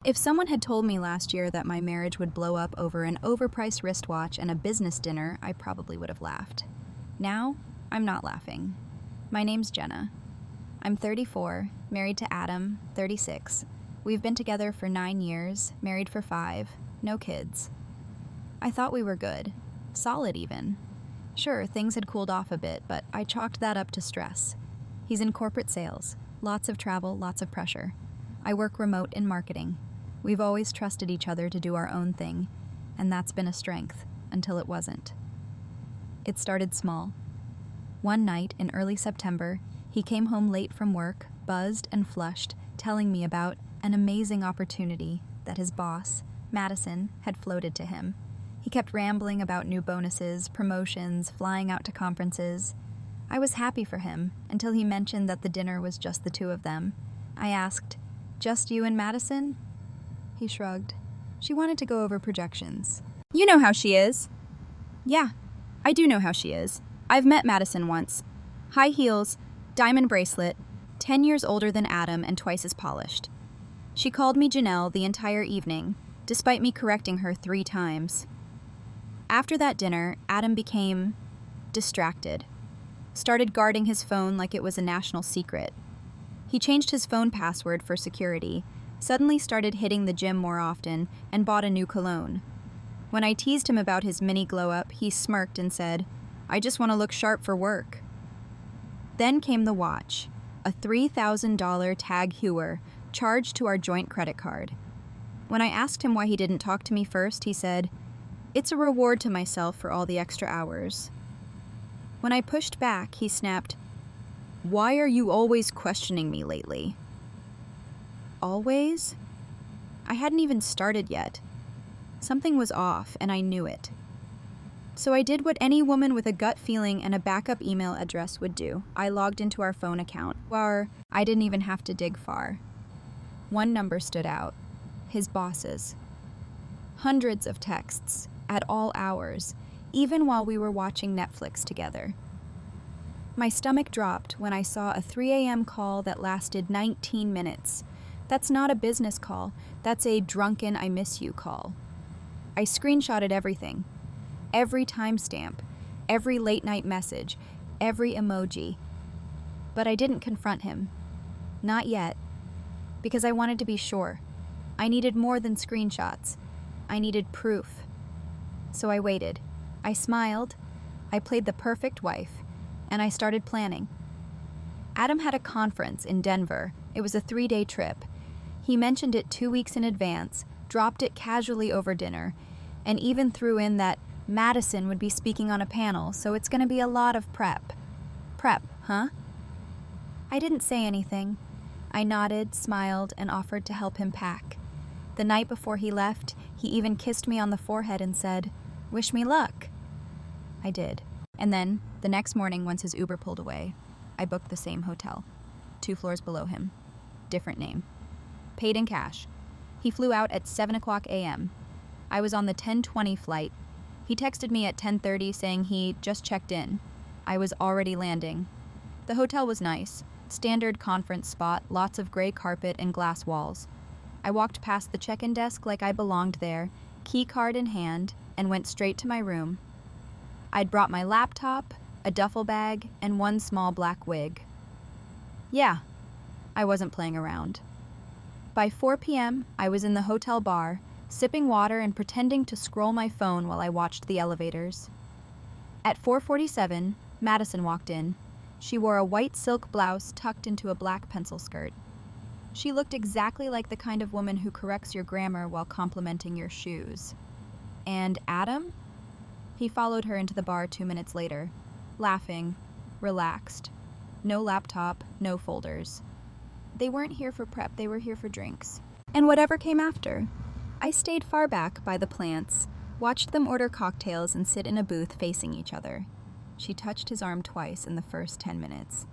If someone had told me last year that my marriage would blow up over an overpriced wristwatch and a business dinner, I probably would have laughed. Now, I'm not laughing. My name's Jenna. I'm 34, married to Adam, 36. We've been together for 9 years, married for 5, no kids. I thought we were good, solid even. Sure, things had cooled off a bit, but I chalked that up to stress. He's in corporate sales, lots of travel, lots of pressure. I work remote in marketing. We've always trusted each other to do our own thing, and that's been a strength, until it wasn't. It started small. One night in early September, he came home late from work, buzzed and flushed, telling me about an amazing opportunity that his boss, Madison, had floated to him. He kept rambling about new bonuses, promotions, flying out to conferences. I was happy for him until he mentioned that the dinner was just the two of them. I asked, "Just you and Madison?" He shrugged. She wanted to go over projections. You know how she is. Yeah, I do know how she is. I've met Madison once. High heels, diamond bracelet, 10 years older than Adam and twice as polished. She called me Janelle the entire evening, despite me correcting her 3 times. After that dinner, Adam became distracted. Started guarding his phone like it was a national secret. He changed his phone password for security, suddenly started hitting the gym more often, and bought a new cologne. When I teased him about his mini glow-up, he smirked and said, "I just want to look sharp for work." Then came the watch, a $3,000 Tag Heuer, charged to our joint credit card. When I asked him why he didn't talk to me first, he said, "It's a reward to myself for all the extra hours." When I pushed back, he snapped, "Why are you always questioning me lately?" Always? I hadn't even started yet. Something was off, and I knew it. So I did what any woman with a gut feeling and a backup email address would do. I logged into our phone account. I didn't even have to dig far. One number stood out. His boss's. Hundreds of texts, at all hours, even while we were watching Netflix together. My stomach dropped when I saw a 3 a.m. call that lasted 19 minutes. That's not a business call. That's a drunken I miss you call. I screenshotted everything. Every timestamp, every late-night message, every emoji. But I didn't confront him. Not yet. Because I wanted to be sure. I needed more than screenshots. I needed proof. So I waited. I smiled. I played the perfect wife. And I started planning. Adam had a conference in Denver. It was a 3-day trip. He mentioned it 2 weeks in advance, dropped it casually over dinner, and even threw in that Madison would be speaking on a panel, so it's going to be a lot of prep. Prep, huh? I didn't say anything. I nodded, smiled, and offered to help him pack. The night before he left, he even kissed me on the forehead and said, "Wish me luck." I did. And then, the next morning, once his Uber pulled away, I booked the same hotel. 2 floors below him. Different name. Paid in cash. He flew out at 7:00 a.m. I was on the 10:20 flight. He texted me at 10:30 saying he just checked in. I was already landing. The hotel was nice. Standard conference spot, lots of gray carpet and glass walls. I walked past the check-in desk like I belonged there, key card in hand, and went straight to my room. I'd brought my laptop, a duffel bag, and one small black wig. Yeah, I wasn't playing around. By 4 p.m., I was in the hotel bar, sipping water and pretending to scroll my phone while I watched the elevators. At 4:47, Madison walked in. She wore a white silk blouse tucked into a black pencil skirt. She looked exactly like the kind of woman who corrects your grammar while complimenting your shoes. And Adam? He followed her into the bar 2 minutes later, laughing, relaxed. No laptop, no folders. They weren't here for prep, they were here for drinks. And whatever came after. I stayed far back by the plants, watched them order cocktails and sit in a booth facing each other. She touched his arm twice in the first 10 minutes.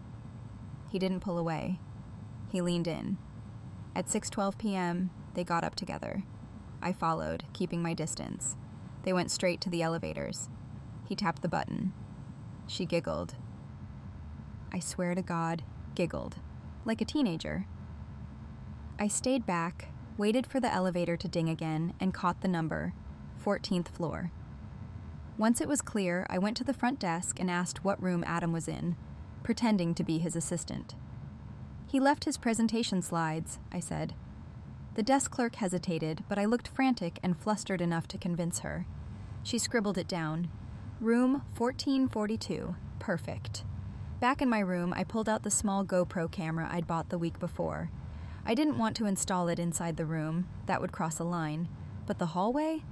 He didn't pull away. He leaned in. At 6:12 p.m., they got up together. I followed, keeping my distance. They went straight to the elevators. He tapped the button. She giggled. I swear to God, giggled. Like a teenager. I stayed back, waited for the elevator to ding again, and caught the number, 14th floor. Once it was clear, I went to the front desk and asked what room Adam was in, pretending to be his assistant. "He left his presentation slides," I said. The desk clerk hesitated, but I looked frantic and flustered enough to convince her. She scribbled it down. "Room 1442. Perfect." Back in my room, I pulled out the small GoPro camera I'd bought the week before. I didn't want to install it inside the room. That would cross a line. But the hallway?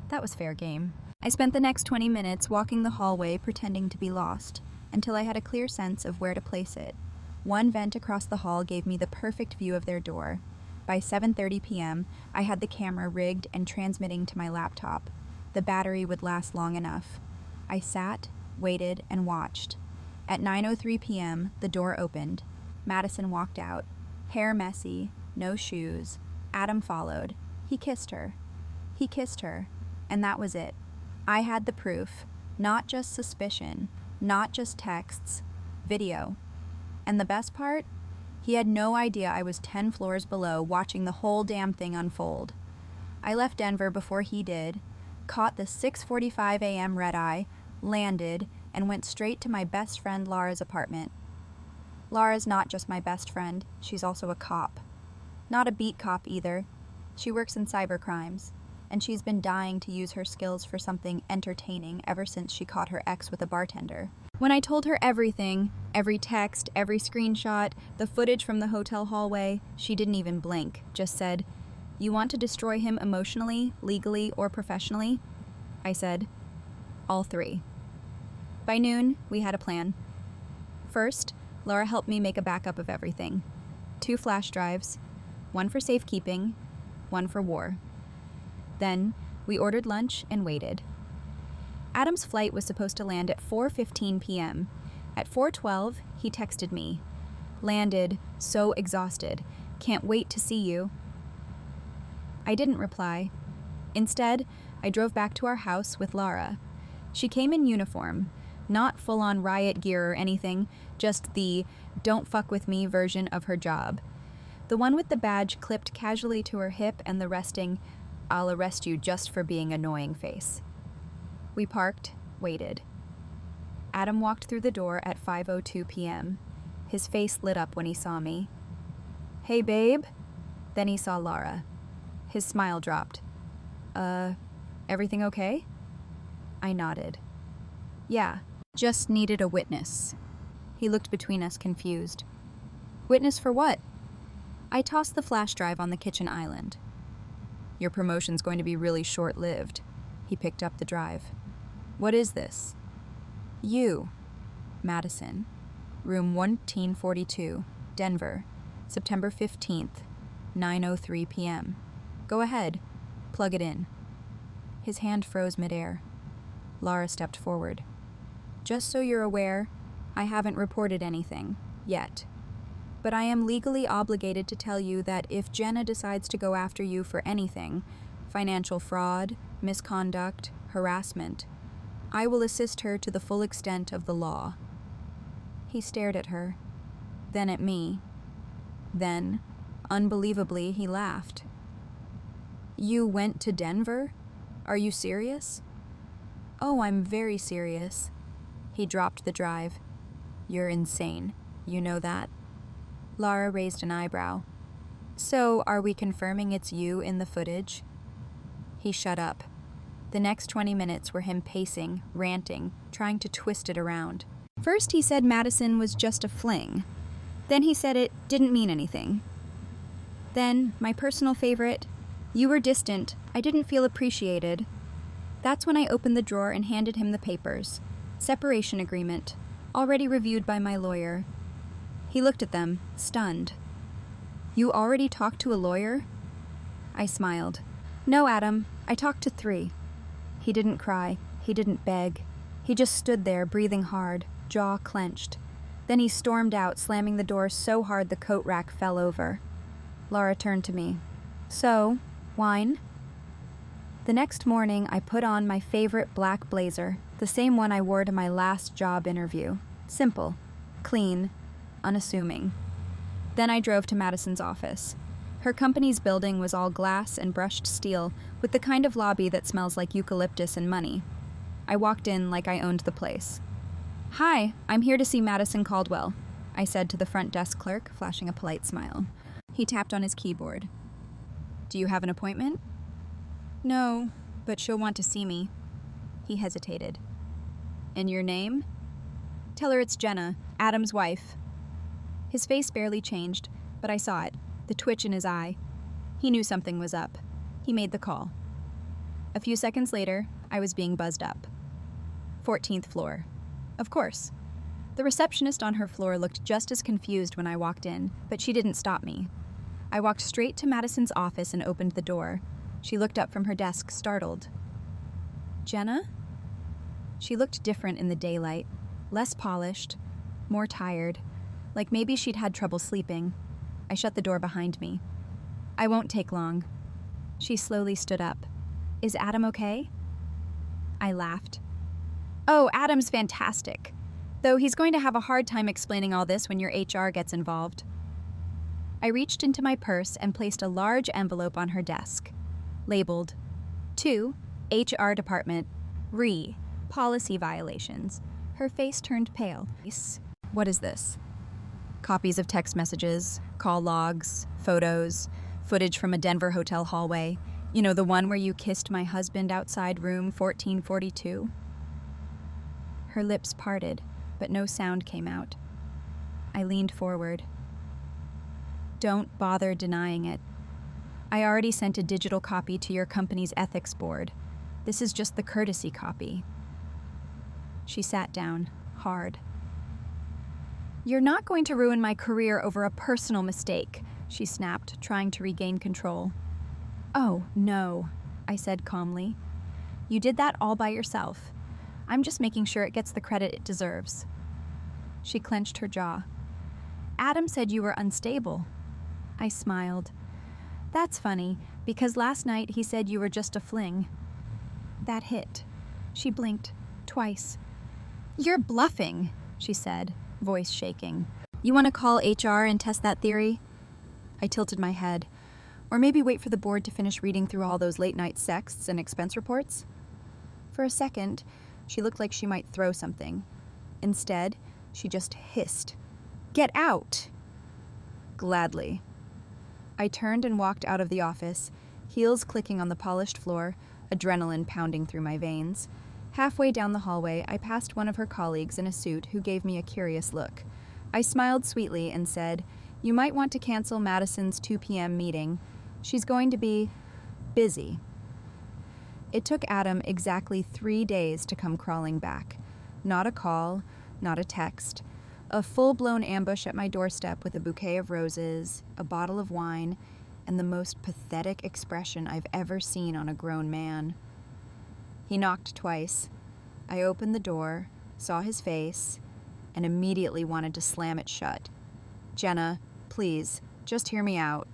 That was fair game. I spent the next 20 minutes walking the hallway pretending to be lost, until I had a clear sense of where to place it. One vent across the hall gave me the perfect view of their door. By 7:30 p.m., I had the camera rigged and transmitting to my laptop. The battery would last long enough. I sat, waited, and watched. At 9:03 p.m., the door opened. Madison walked out. Hair messy, no shoes. Adam followed. He kissed her. And that was it. I had the proof. Not just suspicion. Not just texts. Video. And the best part? He had no idea I was 10 floors below watching the whole damn thing unfold. I left Denver before he did, caught the 6:45 a.m. red-eye, landed, and went straight to my best friend Laura's apartment. Laura's not just my best friend, she's also a cop. Not a beat cop either. She works in cybercrimes, and she's been dying to use her skills for something entertaining ever since she caught her ex with a bartender. When I told her everything, every text, every screenshot, the footage from the hotel hallway, she didn't even blink, just said, "You want to destroy him emotionally, legally, or professionally?" I said, "All three." By noon, we had a plan. First, Laura helped me make a backup of everything. 2 flash drives, one for safekeeping, one for war. Then, we ordered lunch and waited. Adam's flight was supposed to land at 4:15 p.m. At 4:12, he texted me. "Landed, so exhausted. Can't wait to see you." I didn't reply. Instead, I drove back to our house with Laura. She came in uniform, not full-on riot gear or anything, just the "don't fuck with me" version of her job. The one with the badge clipped casually to her hip and the resting, "I'll arrest you just for being annoying" face. We parked, waited. Adam walked through the door at 5:02 p.m. His face lit up when he saw me. "Hey, babe." Then he saw Laura. His smile dropped. Everything okay?" I nodded. "Yeah, just needed a witness." He looked between us, confused. "Witness for what?" I tossed the flash drive on the kitchen island. "Your promotion's going to be really short-lived." He picked up the drive. "What is this?" "You." Madison. Room 1442, Denver, September 15th, 9:03 p.m. "Go ahead. Plug it in." His hand froze midair. Laura stepped forward. "Just so you're aware, I haven't reported anything, yet. But I am legally obligated to tell you that if Jenna decides to go after you for anything, financial fraud, misconduct, harassment, I will assist her to the full extent of the law." He stared at her, then at me. Then, unbelievably, he laughed. "You went to Denver? Are you serious?" "Oh, I'm very serious." He dropped the drive. "You're insane. You know that?" Laura raised an eyebrow. "So, are we confirming it's you in the footage?" He shut up. The next 20 minutes were him pacing, ranting, trying to twist it around. First he said Madison was just a fling. Then he said it didn't mean anything. Then, my personal favorite, "You were distant. I didn't feel appreciated." That's when I opened the drawer and handed him the papers. Separation agreement, already reviewed by my lawyer. He looked at them, stunned. "You already talked to a lawyer?" I smiled. "No, Adam, I talked to 3. He didn't cry. He didn't beg. He just stood there, breathing hard, jaw clenched. Then he stormed out, slamming the door so hard the coat rack fell over. Laura turned to me. "So, wine?" The next morning, I put on my favorite black blazer, the same one I wore to my last job interview. Simple, clean, unassuming. Then I drove to Madison's office. Her company's building was all glass and brushed steel, with the kind of lobby that smells like eucalyptus and money. I walked in like I owned the place. "Hi, I'm here to see Madison Caldwell," I said to the front desk clerk, flashing a polite smile. He tapped on his keyboard. "Do you have an appointment?" "No, but she'll want to see me." He hesitated. "And your name?" "Tell her it's Jenna, Adam's wife." His face barely changed, but I saw it, the twitch in his eye. He knew something was up. He made the call. A few seconds later, I was being buzzed up. 14th floor. Of course. The receptionist on her floor looked just as confused when I walked in, but she didn't stop me. I walked straight to Madison's office and opened the door. She looked up from her desk, startled. "Jenna?" She looked different in the daylight, less polished, more tired, like maybe she'd had trouble sleeping. I shut the door behind me. "I won't take long." She slowly stood up. "Is Adam okay?" I laughed. "Oh, Adam's fantastic. Though he's going to have a hard time explaining all this when your HR gets involved." I reached into my purse and placed a large envelope on her desk, labeled, "To HR Department, Re, Policy Violations." Her face turned pale. "What is this?" Copies of text messages, call logs, photos, footage from a Denver hotel hallway. You know, the one where you kissed my husband outside room 1442? Her lips parted, but no sound came out. I leaned forward. "Don't bother denying it. I already sent a digital copy to your company's ethics board. This is just the courtesy copy." She sat down, hard. "You're not going to ruin my career over a personal mistake," she snapped, trying to regain control. "Oh, no," I said calmly. "You did that all by yourself. I'm just making sure it gets the credit it deserves." She clenched her jaw. "Adam said you were unstable." I smiled. "That's funny, because last night he said you were just a fling." That hit. She blinked, twice. "You're bluffing," she said, voice shaking. "You want to call HR and test that theory?" I tilted my head. Or maybe wait for the board to finish reading through all those late-night sexts and expense reports? For a second, she looked like she might throw something. Instead, she just hissed, "Get out!" "Gladly." I turned and walked out of the office, heels clicking on the polished floor, adrenaline pounding through my veins. Halfway down the hallway, I passed one of her colleagues in a suit who gave me a curious look. I smiled sweetly and said, "You might want to cancel Madison's 2 p.m. meeting. She's going to be busy." It took Adam exactly 3 days to come crawling back. Not a call, not a text. A full-blown ambush at my doorstep with a bouquet of roses, a bottle of wine, and the most pathetic expression I've ever seen on a grown man. He knocked twice. I opened the door, saw his face, and immediately wanted to slam it shut. "Jenna, please, just hear me out."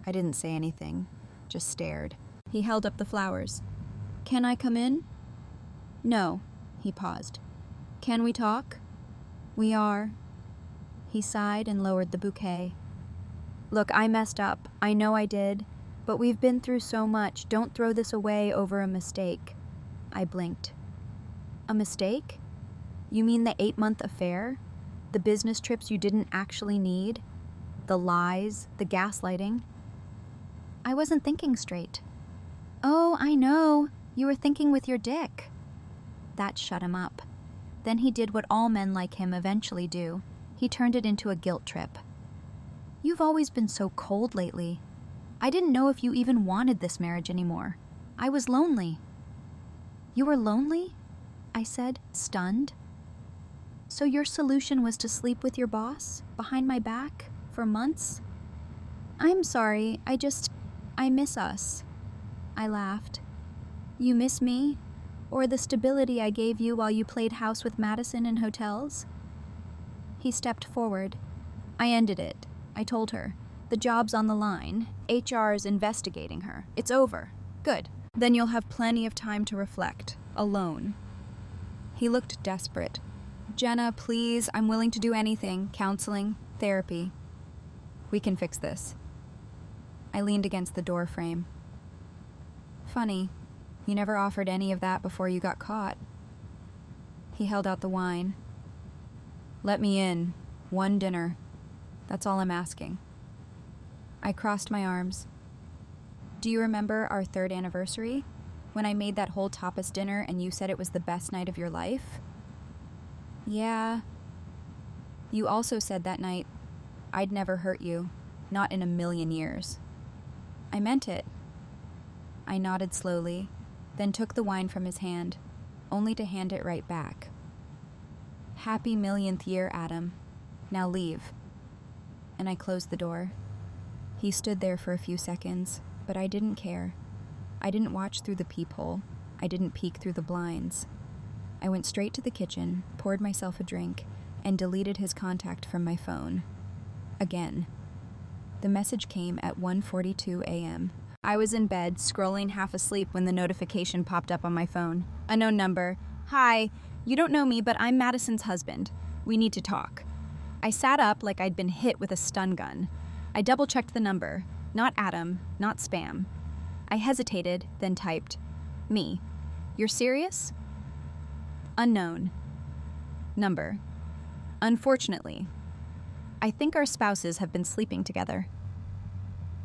I didn't say anything, just stared. He held up the flowers. "Can I come in?" "No," he paused. "Can we talk?" "We are." He sighed and lowered the bouquet. "Look, I messed up. I know I did. But we've been through so much. Don't throw this away over a mistake." I blinked. "A mistake? You mean the 8-month affair? The business trips you didn't actually need? The lies, the gaslighting?" I wasn't thinking straight. "Oh, I know. You were thinking with your dick." That shut him up. Then he did what all men like him eventually do. He turned it into a guilt trip. "You've always been so cold lately. I didn't know if you even wanted this marriage anymore. I was lonely." "You were lonely?" I said, stunned. "So your solution was to sleep with your boss, behind my back, for months?" "I'm sorry, I miss us." I laughed. "You miss me? Or the stability I gave you while you played house with Madison in hotels?" He stepped forward. I ended it. I told her. "The job's on the line. HR's investigating her. It's over. Good. Then you'll have plenty of time to reflect. Alone." He looked desperate. "Jenna, please, I'm willing to do anything. Counseling, therapy. We can fix this." I leaned against the door frame. Funny, you never offered any of that before you got caught. He held out the wine. Let me in. One dinner. That's all I'm asking. I crossed my arms. Do you remember our 3rd anniversary? When I made that whole tapas dinner and you said it was the best night of your life? Yeah. You also said that night, I'd never hurt you, not in a million years. I meant it. I nodded slowly, then took the wine from his hand, only to hand it right back. Happy millionth year, Adam. Now leave. And I closed the door. He stood there for a few seconds, but I didn't care. I didn't watch through the peephole. I didn't peek through the blinds. I went straight to the kitchen, poured myself a drink, and deleted his contact from my phone. Again. The message came at 1:42 a.m. I was in bed, scrolling half asleep when the notification popped up on my phone. Unknown number. Hi, you don't know me, but I'm Madison's husband. We need to talk. I sat up like I'd been hit with a stun gun. I double-checked the number. Not Adam, not spam. I hesitated, then typed, Me. You're serious? Unknown. Number. Unfortunately. I think our spouses have been sleeping together.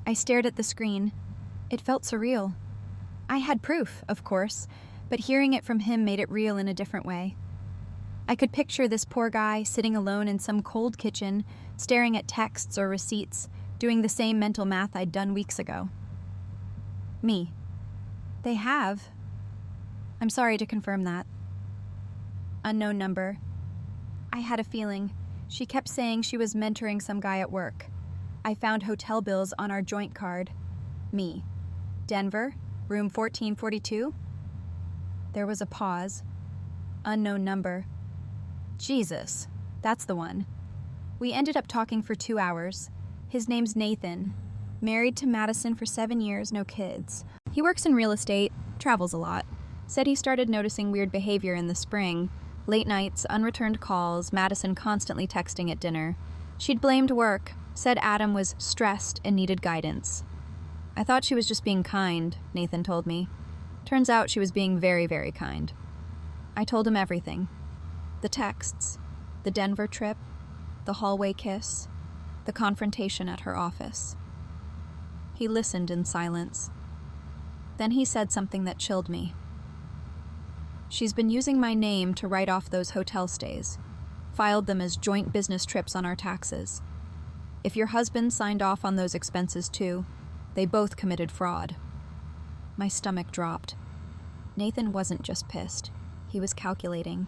I stared at the screen. It felt surreal. I had proof, of course, but hearing it from him made it real in a different way. I could picture this poor guy sitting alone in some cold kitchen, staring at texts or receipts, doing the same mental math I'd done weeks ago. Me. They have. I'm sorry to confirm that. Unknown number. I had a feeling. She kept saying she was mentoring some guy at work. I found hotel bills on our joint card. Me. Denver, room 1442? There was a pause. Unknown number. Jesus, that's the one. We ended up talking for 2 hours. His name's Nathan. Married to Madison for 7 years, no kids. He works in real estate, travels a lot. Said he started noticing weird behavior in the spring. Late nights, unreturned calls, Madison constantly texting at dinner. She'd blamed work, said Adam was stressed and needed guidance. I thought she was just being kind, Nathan told me. Turns out she was being very, very kind. I told him everything. The texts, the Denver trip, the hallway kiss, the confrontation at her office. He listened in silence. Then he said something that chilled me. She's been using my name to write off those hotel stays, filed them as joint business trips on our taxes. If your husband signed off on those expenses too, they both committed fraud. My stomach dropped. Nathan wasn't just pissed. He was calculating.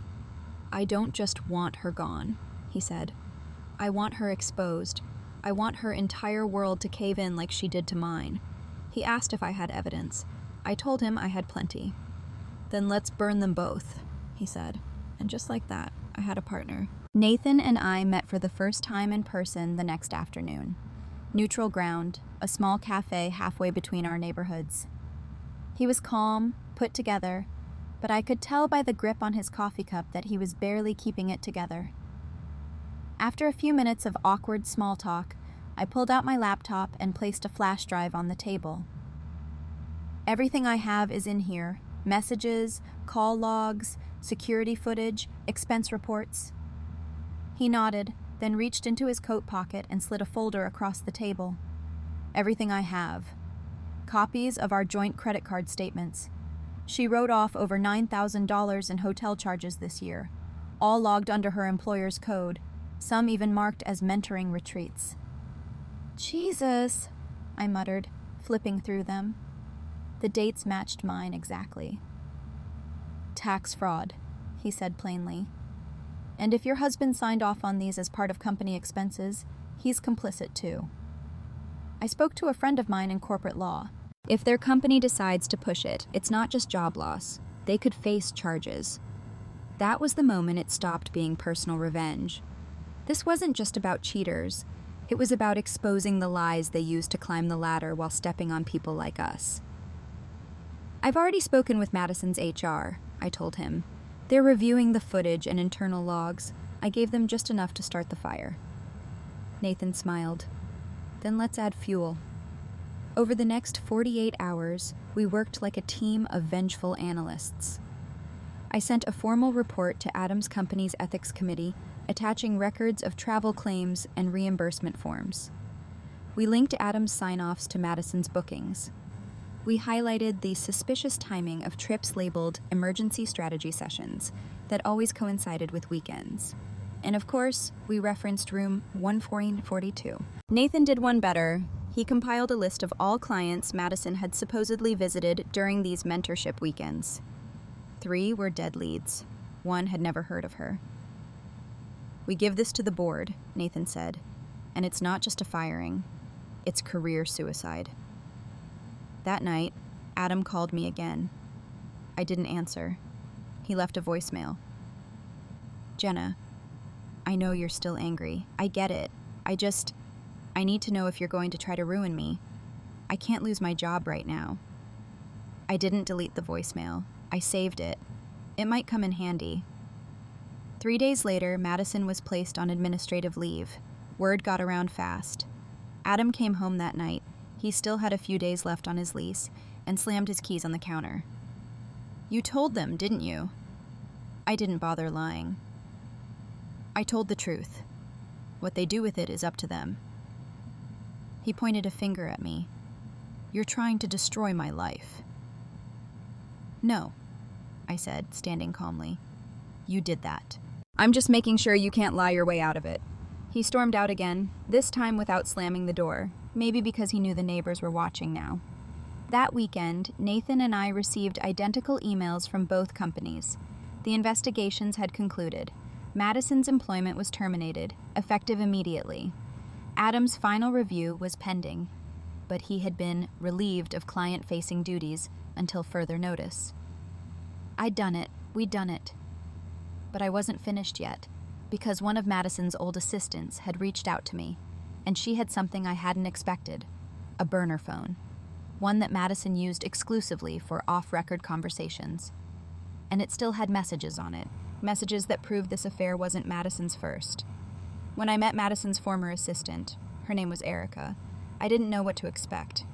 I don't just want her gone, he said. I want her exposed. I want her entire world to cave in like she did to mine. He asked if I had evidence. I told him I had plenty. Then let's burn them both, he said. And just like that, I had a partner. Nathan and I met for the first time in person the next afternoon. Neutral ground, a small cafe halfway between our neighborhoods. He was calm, put together, but I could tell by the grip on his coffee cup that he was barely keeping it together. After a few minutes of awkward small talk, I pulled out my laptop and placed a flash drive on the table. Everything I have is in here. Messages, call logs, security footage, expense reports. He nodded, then reached into his coat pocket and slid a folder across the table. Everything I have. Copies of our joint credit card statements. She wrote off over $9,000 in hotel charges this year, all logged under her employer's code, some even marked as mentoring retreats. Jesus, I muttered, flipping through them. The dates matched mine exactly. Tax fraud, he said plainly. And if your husband signed off on these as part of company expenses, he's complicit too. I spoke to a friend of mine in corporate law. If their company decides to push it, it's not just job loss. They could face charges. That was the moment it stopped being personal revenge. This wasn't just about cheaters. It was about exposing the lies they used to climb the ladder while stepping on people like us. I've already spoken with Madison's HR, I told him. They're reviewing the footage and internal logs. I gave them just enough to start the fire. Nathan smiled. Then let's add fuel. Over the next 48 hours, we worked like a team of vengeful analysts. I sent a formal report to Adam's company's ethics committee, attaching records of travel claims and reimbursement forms. We linked Adam's sign-offs to Madison's bookings. We highlighted the suspicious timing of trips labeled emergency strategy sessions that always coincided with weekends. And of course, we referenced room 1442. Nathan did one better. He compiled a list of all clients Madison had supposedly visited during these mentorship weekends. 3 were dead leads. 1 had never heard of her. "We give this to the board," Nathan said, "and it's not just a firing. It's career suicide." That night, Adam called me again. I didn't answer. He left a voicemail. "Jenna, I know you're still angry. I get it. I need to know if you're going to try to ruin me. I can't lose my job right now." I didn't delete the voicemail. I saved it. It might come in handy. 3 days later, Madison was placed on administrative leave. Word got around fast. Adam came home that night. He still had a few days left on his lease and slammed his keys on the counter. "You told them, didn't you?" I didn't bother lying. "I told the truth. What they do with it is up to them." He pointed a finger at me. "You're trying to destroy my life." "No," I said, standing calmly. "You did that. I'm just making sure you can't lie your way out of it." He stormed out again, this time without slamming the door, maybe because he knew the neighbors were watching now. That weekend, Nathan and I received identical emails from both companies. The investigations had concluded. Madison's employment was terminated, effective immediately. Adam's final review was pending, but he had been relieved of client-facing duties until further notice. I'd done it. We'd done it. But I wasn't finished yet, because one of Madison's old assistants had reached out to me, and she had something I hadn't expected, a burner phone, one that Madison used exclusively for off-record conversations. And it still had messages on it, messages that proved this affair wasn't Madison's first. When I met Madison's former assistant, her name was Erica, I didn't know what to expect.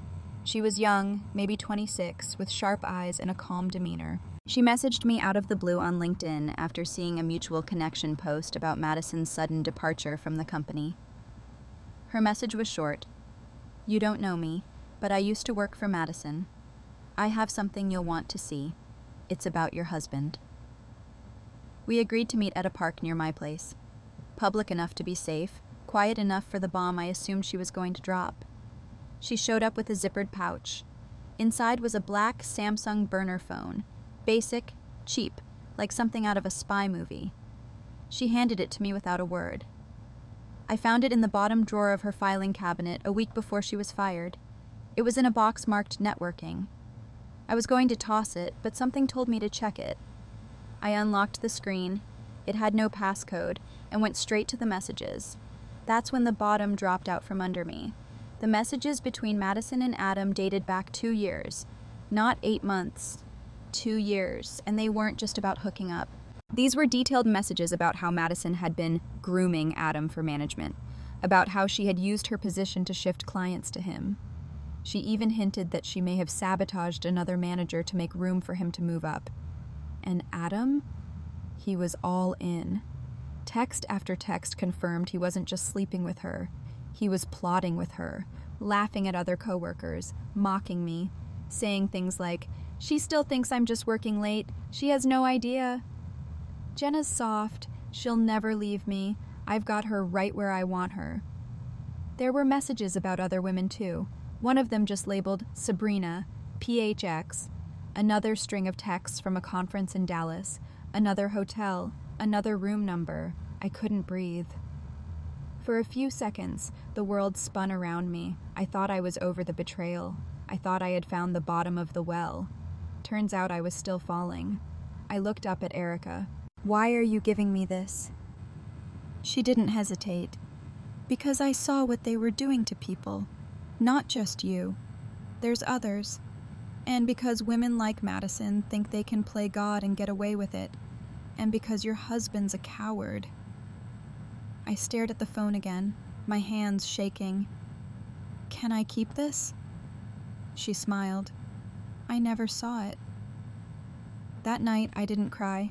She was young, maybe 26, with sharp eyes and a calm demeanor. She messaged me out of the blue on LinkedIn after seeing a mutual connection post about Madison's sudden departure from the company. Her message was short. "You don't know me, but I used to work for Madison. I have something you'll want to see. It's about your husband." We agreed to meet at a park near my place. Public enough to be safe, quiet enough for the bomb I assumed she was going to drop. She showed up with a zippered pouch. Inside was a black Samsung burner phone. Basic, cheap, like something out of a spy movie. She handed it to me without a word. I found it in the bottom drawer of her filing cabinet a week before she was fired. It was in a box marked networking. I was going to toss it, but something told me to check it. I unlocked the screen. It had no passcode and went straight to the messages. That's when the bottom dropped out from under me. The messages between Madison and Adam dated back 2 years, not 8 months. 2 years, and they weren't just about hooking up. These were detailed messages about how Madison had been grooming Adam for management, about how she had used her position to shift clients to him. She even hinted that she may have sabotaged another manager to make room for him to move up. And Adam? He was all in. Text after text confirmed he wasn't just sleeping with her. He was plotting with her, laughing at other coworkers, mocking me, saying things like, "She still thinks I'm just working late. She has no idea. Jenna's soft. She'll never leave me. I've got her right where I want her." There were messages about other women too. One of them just labeled Sabrina, PHX, another string of texts from a conference in Dallas, another hotel, another room number. I couldn't breathe. For a few seconds, the world spun around me. I thought I was over the betrayal. I thought I had found the bottom of the well. Turns out I was still falling. I looked up at Erica. "Why are you giving me this?" She didn't hesitate. "Because I saw what they were doing to people. Not just you. There's others. And because women like Madison think they can play God and get away with it. And because your husband's a coward." I stared at the phone again, my hands shaking. "Can I keep this?" She smiled. I never saw it. That night, I didn't cry.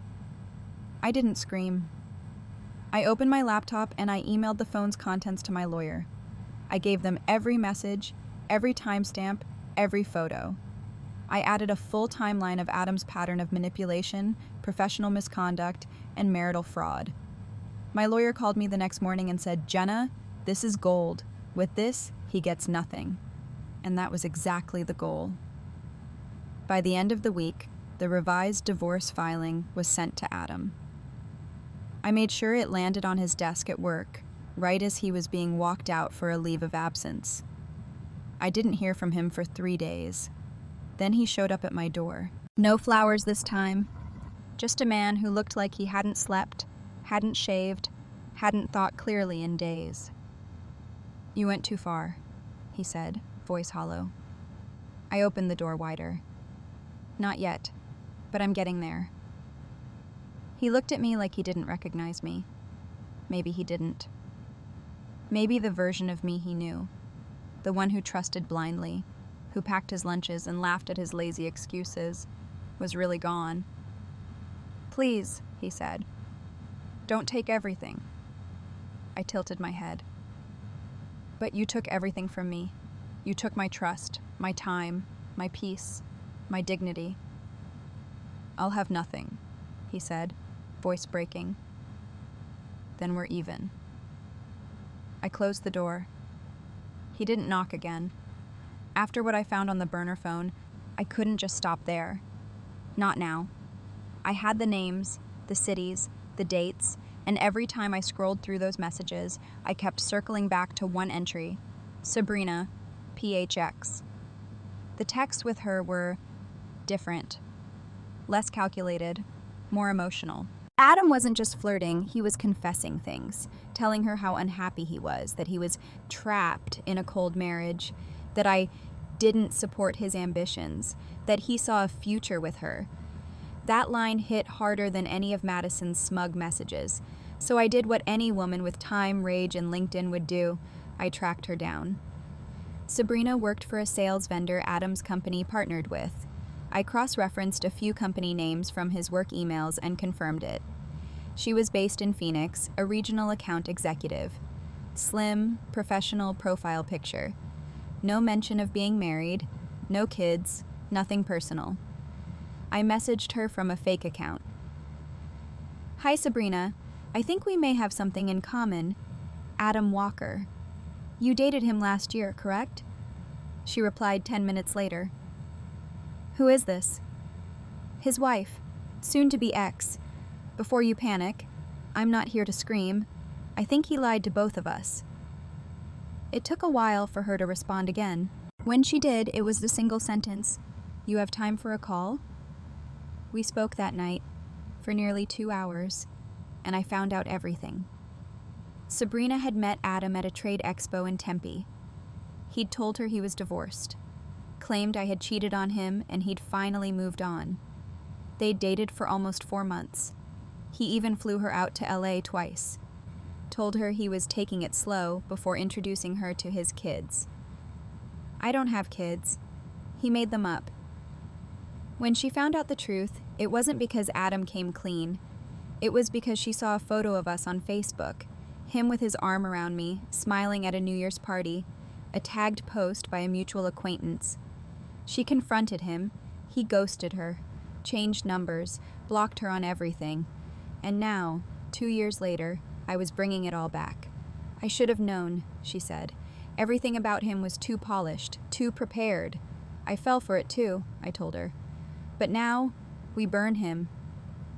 I didn't scream. I opened my laptop and I emailed the phone's contents to my lawyer. I gave them every message, every timestamp, every photo. I added a full timeline of Adam's pattern of manipulation, professional misconduct, and marital fraud. My lawyer called me the next morning and said, "Jenna, this is gold. With this, he gets nothing." And that was exactly the goal. By the end of the week, the revised divorce filing was sent to Adam. I made sure it landed on his desk at work, right as he was being walked out for a leave of absence. I didn't hear from him for 3 days. Then he showed up at my door. No flowers this time. Just a man who looked like he hadn't slept, hadn't shaved, hadn't thought clearly in days. "You went too far," he said, voice hollow. I opened the door wider. "Not yet, but I'm getting there." He looked at me like he didn't recognize me. Maybe he didn't. Maybe the version of me he knew, the one who trusted blindly, who packed his lunches and laughed at his lazy excuses, was really gone. "Please," he said, "don't take everything." I tilted my head. "But you took everything from me. You took my trust, my time, my peace, my dignity." "I'll have nothing," he said, voice breaking. "Then we're even." I closed the door. He didn't knock again. After what I found on the burner phone, I couldn't just stop there. Not now. I had the names, the cities, the dates, and every time I scrolled through those messages, I kept circling back to one entry: Sabrina, PHX. The texts with her were different, less calculated, more emotional. Adam wasn't just flirting, he was confessing things, telling her how unhappy he was, that he was trapped in a cold marriage, that I didn't support his ambitions, that he saw a future with her. That line hit harder than any of Madison's smug messages, so I did what any woman with time, rage, and LinkedIn would do. I tracked her down. Sabrina worked for a sales vendor Adam's company partnered with. I cross-referenced a few company names from his work emails and confirmed it. She was based in Phoenix, a regional account executive. Slim, professional profile picture. No mention of being married, no kids, nothing personal. I messaged her from a fake account. "Hi Sabrina, I think we may have something in common. Adam Walker. You dated him last year, correct?" She replied 10 minutes later. "Who is this?" "His wife, soon to be ex. Before you panic, I'm not here to scream. I think he lied to both of us." It took a while for her to respond again. When she did, it was the single sentence: "You have time for a call?" We spoke that night, for nearly 2 hours, and I found out everything. Sabrina had met Adam at a trade expo in Tempe. He'd told her he was divorced, claimed I had cheated on him and he'd finally moved on. They'd dated for almost 4 months. He even flew her out to LA twice. Told her he was taking it slow before introducing her to his kids. I don't have kids. He made them up. When she found out the truth, it wasn't because Adam came clean. It was because she saw a photo of us on Facebook, him with his arm around me, smiling at a New Year's party, a tagged post by a mutual acquaintance. She confronted him. He ghosted her, changed numbers, blocked her on everything. And now, 2 years later, I was bringing it all back. "I should have known," she said. "Everything about him was too polished, too prepared. I fell for it too," I told her. "But now, we burn him."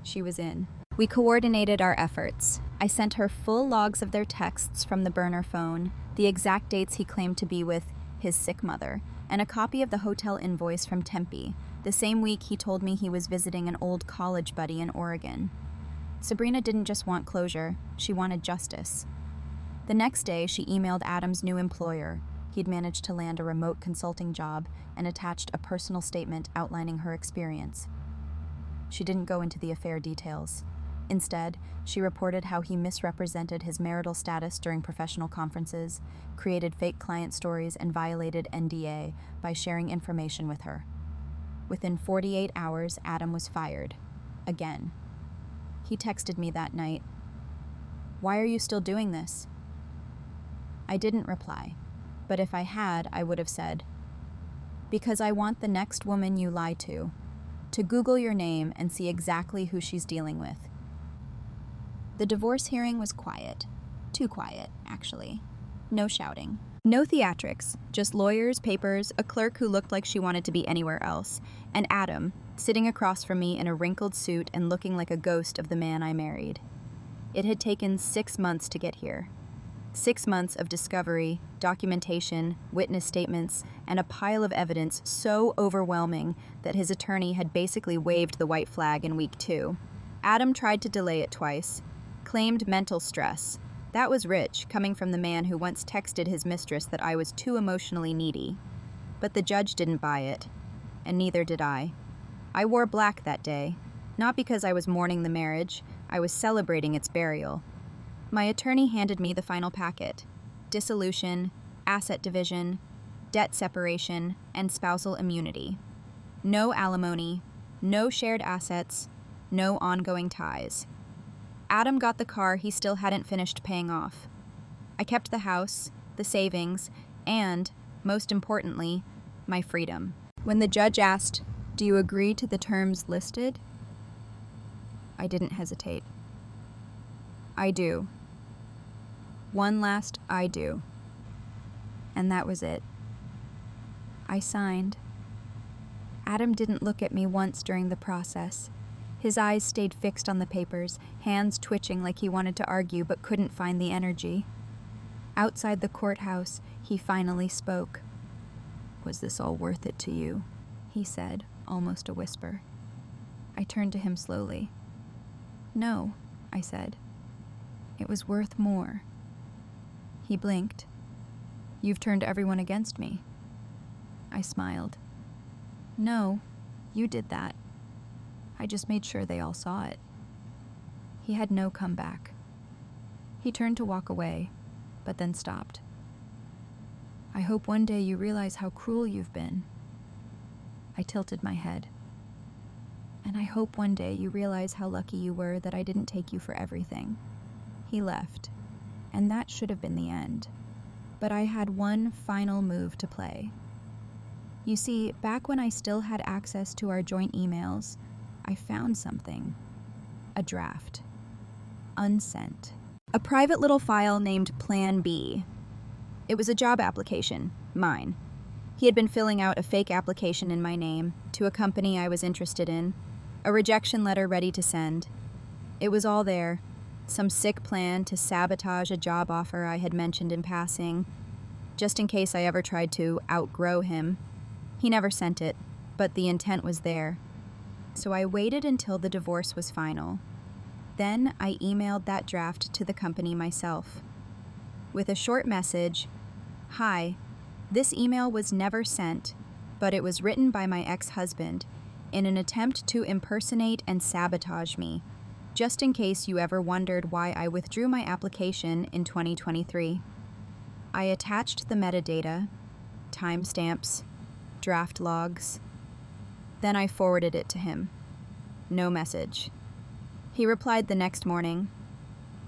She was in. We coordinated our efforts. I sent her full logs of their texts from the burner phone, the exact dates he claimed to be with his sick mother, and a copy of the hotel invoice from Tempe, the same week he told me he was visiting an old college buddy in Oregon. Sabrina didn't just want closure, she wanted justice. The next day, she emailed Adam's new employer. He'd managed to land a remote consulting job and attached a personal statement outlining her experience. She didn't go into the affair details. Instead, she reported how he misrepresented his marital status during professional conferences, created fake client stories, and violated NDA by sharing information with her. Within 48 hours, Adam was fired. Again. He texted me that night, "Why are you still doing this?" I didn't reply, but if I had, I would have said, "Because I want the next woman you lie to Google your name and see exactly who she's dealing with." The divorce hearing was quiet. Too quiet, actually. No shouting. No theatrics, just lawyers, papers, a clerk who looked like she wanted to be anywhere else, and Adam, sitting across from me in a wrinkled suit and looking like a ghost of the man I married. It had taken 6 months to get here. 6 months of discovery, documentation, witness statements, and a pile of evidence so overwhelming that his attorney had basically waved the white flag in week 2. Adam tried to delay it twice, claimed mental stress. That was rich, coming from the man who once texted his mistress that I was too emotionally needy. But the judge didn't buy it, and neither did I. I wore black that day, not because I was mourning the marriage, I was celebrating its burial. My attorney handed me the final packet: dissolution, asset division, debt separation, and spousal immunity. No alimony, no shared assets, no ongoing ties. Adam got the car he still hadn't finished paying off. I kept the house, the savings, and, most importantly, my freedom. When the judge asked, "Do you agree to the terms listed?" I didn't hesitate. "I do. One last I do." And that was it. I signed. Adam didn't look at me once during the process. His eyes stayed fixed on the papers, hands twitching like he wanted to argue but couldn't find the energy. Outside the courthouse, he finally spoke. "Was this all worth it to you?" he said, almost a whisper. I turned to him slowly. "No," I said. "It was worth more." He blinked. "You've turned everyone against me." I smiled. "No, you did that. I just made sure they all saw it." He had no comeback. He turned to walk away, but then stopped. "I hope one day you realize how cruel you've been." I tilted my head. "And I hope one day you realize how lucky you were that I didn't take you for everything." He left, and that should have been the end. But I had one final move to play. You see, back when I still had access to our joint emails, I found something. A draft. Unsent. A private little file named Plan B. It was a job application, mine. He had been filling out a fake application in my name to a company I was interested in, a rejection letter ready to send. It was all there. Some sick plan to sabotage a job offer I had mentioned in passing, just in case I ever tried to outgrow him. He never sent it, but the intent was there. So I waited until the divorce was final. Then I emailed that draft to the company myself. With a short message, "Hi, this email was never sent, but it was written by my ex-husband in an attempt to impersonate and sabotage me, just in case you ever wondered why I withdrew my application in 2023. I attached the metadata, timestamps, draft logs. Then I forwarded it to him. No message. He replied the next morning,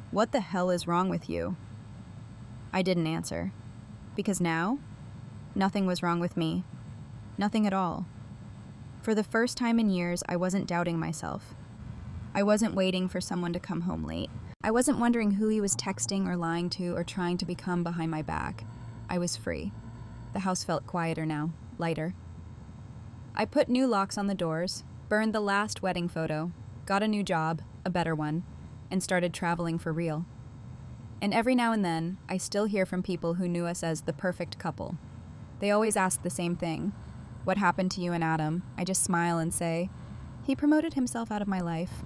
"What the hell is wrong with you?" I didn't answer, because now, nothing was wrong with me. Nothing at all. For the first time in years, I wasn't doubting myself. I wasn't waiting for someone to come home late. I wasn't wondering who he was texting or lying to or trying to become behind my back. I was free. The house felt quieter now, lighter. I put new locks on the doors, burned the last wedding photo, got a new job, a better one, and started traveling for real. And every now and then, I still hear from people who knew us as the perfect couple. They always ask the same thing. "What happened to you and Adam?" I just smile and say, "He promoted himself out of my life.